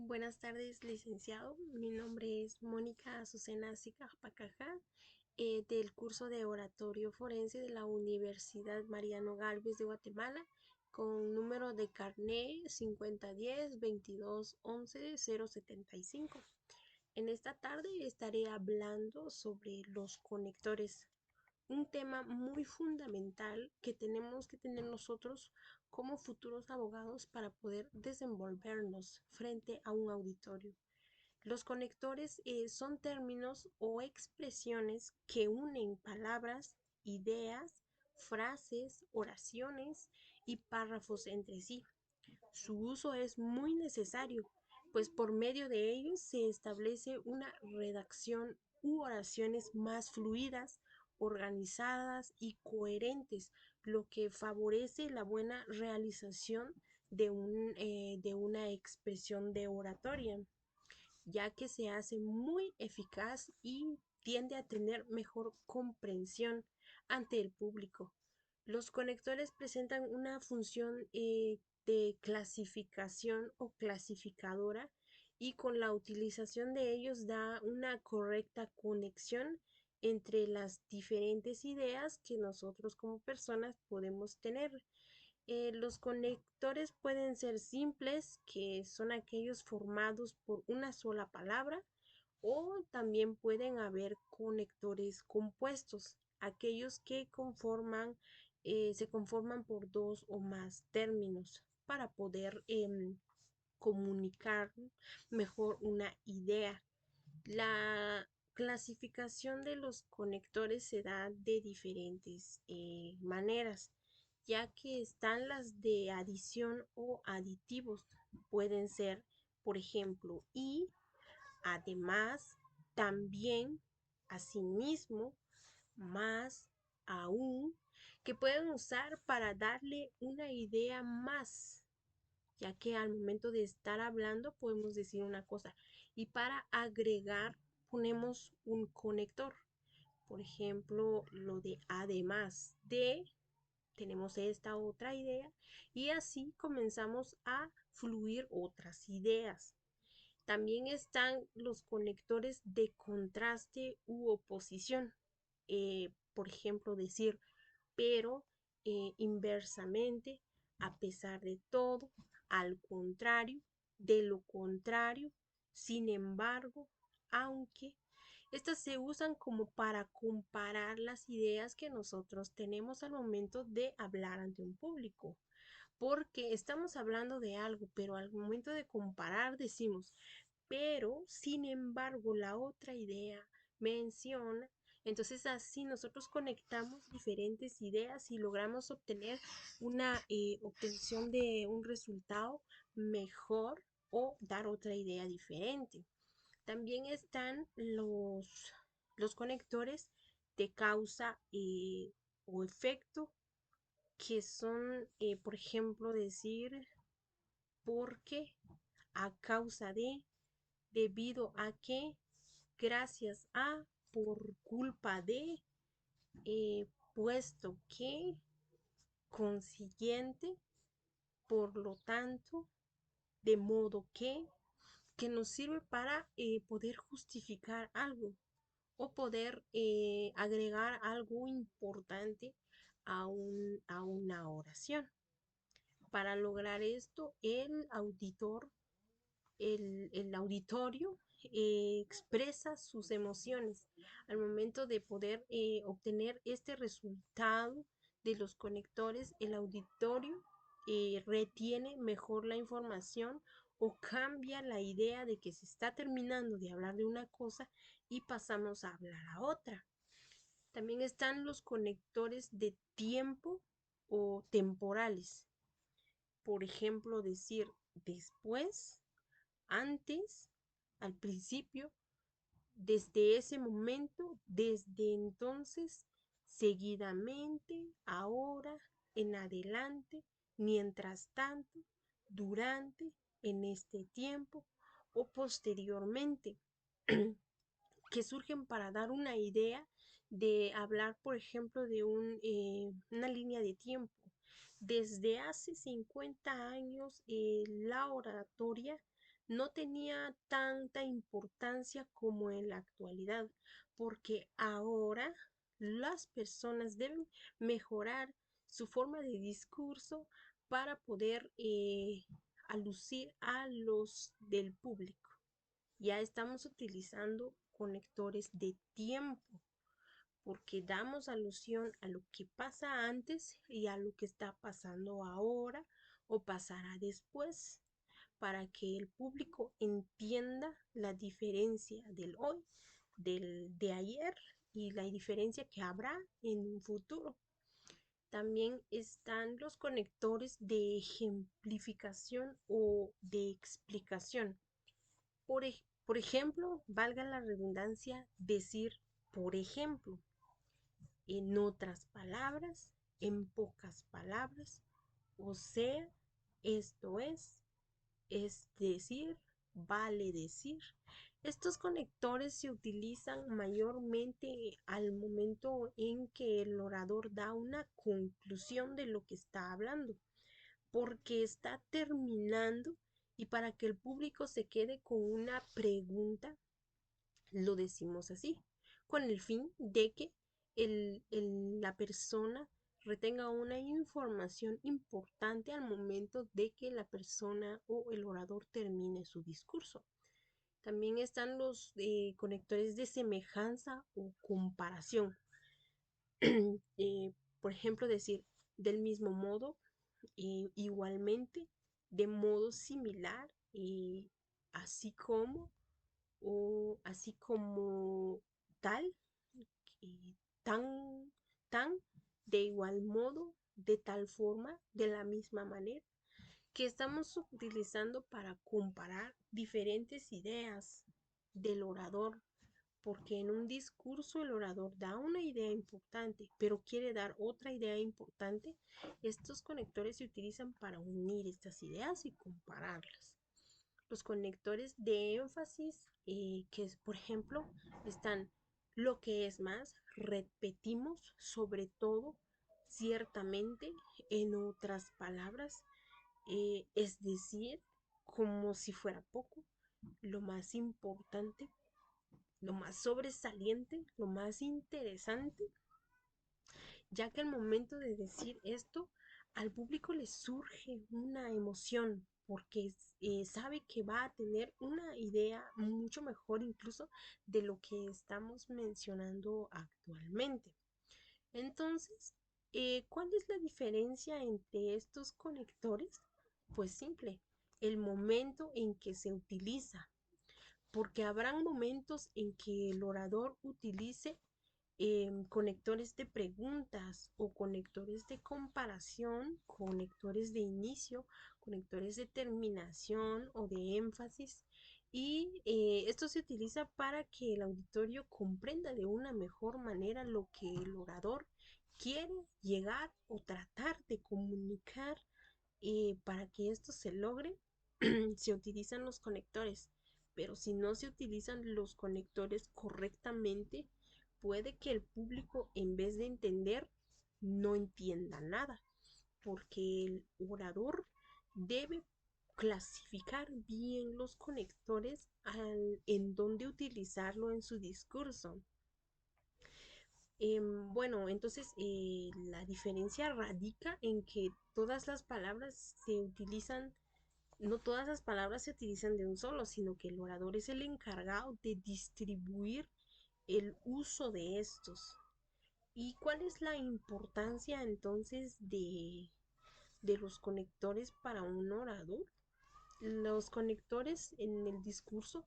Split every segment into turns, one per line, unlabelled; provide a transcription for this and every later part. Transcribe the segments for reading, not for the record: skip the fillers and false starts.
Buenas tardes, licenciado. Mi nombre es Mónica Azucena Sica Pacaja, del curso de Oratorio Forense de la Universidad Mariano Gálvez de Guatemala, con número de carné 5010-2211-075. En esta tarde estaré hablando sobre los conectores, un tema muy fundamental que tenemos que tener nosotros como futuros abogados para poder desenvolvernos frente a un auditorio. Los conectores son términos o expresiones que unen palabras, ideas, frases, oraciones y párrafos entre sí. Su uso es muy necesario, pues por medio de ellos se establece una redacción u oraciones más fluidas, organizadas y coherentes, lo que favorece la buena realización de una expresión de oratoria, ya que se hace muy eficaz y tiende a tener mejor comprensión ante el público. Los conectores presentan una función de clasificación o clasificadora, y con la utilización de ellos da una correcta conexión entre las diferentes ideas que nosotros como personas podemos tener. Los conectores pueden ser simples, que son aquellos formados por una sola palabra, o también pueden haber conectores compuestos, aquellos que se conforman por dos o más términos para poder comunicar mejor una idea. La clasificación de los conectores se da de diferentes maneras, ya que están las de adición o aditivos. Pueden ser, por ejemplo, y, además, también, asimismo, más, aún, que pueden usar para darle una idea más, ya que al momento de estar hablando podemos decir una cosa y para agregar ponemos un conector. Por ejemplo, lo de además de, tenemos esta otra idea y así comenzamos a fluir otras ideas. También están los conectores de contraste u oposición. Por ejemplo, decir pero, inversamente, a pesar de todo, al contrario, de lo contrario, sin embargo, aunque. Estas se usan como para comparar las ideas que nosotros tenemos al momento de hablar ante un público, porque estamos hablando de algo, pero al momento de comparar decimos, pero sin embargo la otra idea menciona. Entonces así nosotros conectamos diferentes ideas y logramos obtener una obtención de un resultado mejor o dar otra idea diferente. También están los conectores de causa o efecto, que son, por ejemplo, decir porque, a causa de, debido a que, gracias a, por culpa de, puesto que, consiguiente, por lo tanto, de modo que nos sirve para poder justificar algo o poder agregar algo importante a una oración. Para lograr esto, el auditorio expresa sus emociones al momento de poder obtener este resultado de los conectores. El auditorio retiene mejor la información o cambia la idea de que se está terminando de hablar de una cosa y pasamos a hablar a otra. También están los conectores de tiempo o temporales. Por ejemplo, decir después, antes, al principio, desde ese momento, desde entonces, seguidamente, ahora, en adelante, mientras tanto, durante, en este tiempo o posteriormente, que surgen para dar una idea de hablar, por ejemplo, de una línea de tiempo. Desde hace 50 años, la oratoria no tenía tanta importancia como en la actualidad, porque ahora las personas deben mejorar su forma de discurso para poder alucir a los del público. Ya estamos utilizando conectores de tiempo porque damos alusión a lo que pasa antes y a lo que está pasando ahora o pasará después para que el público entienda la diferencia del hoy, del de ayer y la diferencia que habrá en un futuro. También están los conectores de ejemplificación o de explicación. Por ejemplo, valga la redundancia, decir por ejemplo, en otras palabras, en pocas palabras, o sea, esto es decir, vale decir. Estos conectores se utilizan mayormente al momento en que el orador da una conclusión de lo que está hablando, porque está terminando y para que el público se quede con una pregunta, lo decimos así, con el fin de que la persona retenga una información importante al momento de que la persona o el orador termine su discurso. También están los conectores de semejanza o comparación. Por ejemplo, decir del mismo modo, igualmente, de modo similar, así como, o así como tal, tan, tan, de igual modo, de tal forma, de la misma manera, que estamos utilizando para comparar diferentes ideas del orador, porque en un discurso el orador da una idea importante, pero quiere dar otra idea importante. Estos conectores se utilizan para unir estas ideas y compararlas. Los conectores de énfasis, que es, por ejemplo, están lo que es más, repetimos, sobre todo, ciertamente, en otras palabras, es decir, como si fuera poco, lo más importante, lo más sobresaliente, lo más interesante, ya que al momento de decir esto, al público le surge una emoción porque sabe que va a tener una idea mucho mejor incluso de lo que estamos mencionando actualmente. Entonces, ¿cuál es la diferencia entre estos conectores? Pues simple, el momento en que se utiliza, porque habrán momentos en que el orador utilice conectores de preguntas o conectores de comparación, conectores de inicio, conectores de terminación o de énfasis. Y esto se utiliza para que el auditorio comprenda de una mejor manera lo que el orador quiere llegar o tratar de comunicar. Para que esto se logre, se utilizan los conectores, pero si no se utilizan los conectores correctamente, puede que el público en vez de entender no entienda nada, porque el orador debe clasificar bien los conectores en dónde utilizarlo en su discurso. Bueno, entonces la diferencia radica en que todas las palabras se utilizan, no todas las palabras se utilizan de un solo, sino que el orador es el encargado de distribuir el uso de estos. ¿Y cuál es la importancia entonces de los conectores para un orador? Los conectores en el discurso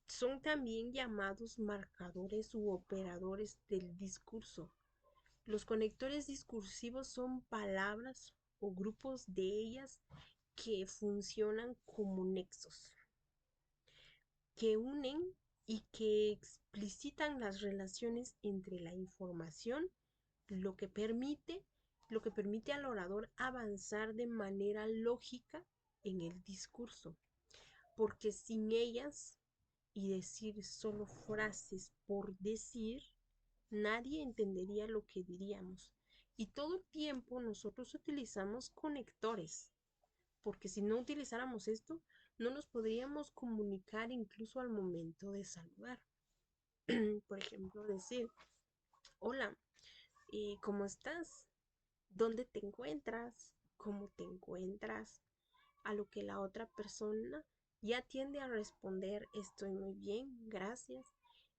son también llamados marcadores u operadores del discurso. Los conectores discursivos son palabras o grupos de ellas que funcionan como nexos, que unen y que explicitan las relaciones entre la información, lo que permite, lo que permite al orador avanzar de manera lógica en el discurso, porque sin ellas y decir solo frases por decir, nadie entendería lo que diríamos. Y todo el tiempo nosotros utilizamos conectores, porque si no utilizáramos esto, No nos podríamos comunicar incluso al momento de saludar. Por ejemplo, decir, hola, ¿cómo estás? ¿Dónde te encuentras? ¿Cómo te encuentras? A lo que la otra persona ya tiende a responder, estoy muy bien, gracias.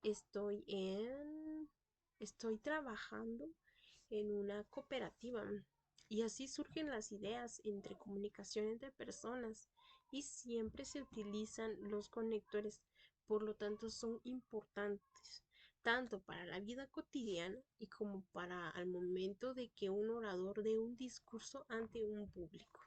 Estoy en... Estoy trabajando en una cooperativa. Y así surgen las ideas entre comunicación entre personas y siempre se utilizan los conectores, por lo tanto son importantes tanto para la vida cotidiana y como para al momento de que un orador dé un discurso ante un público.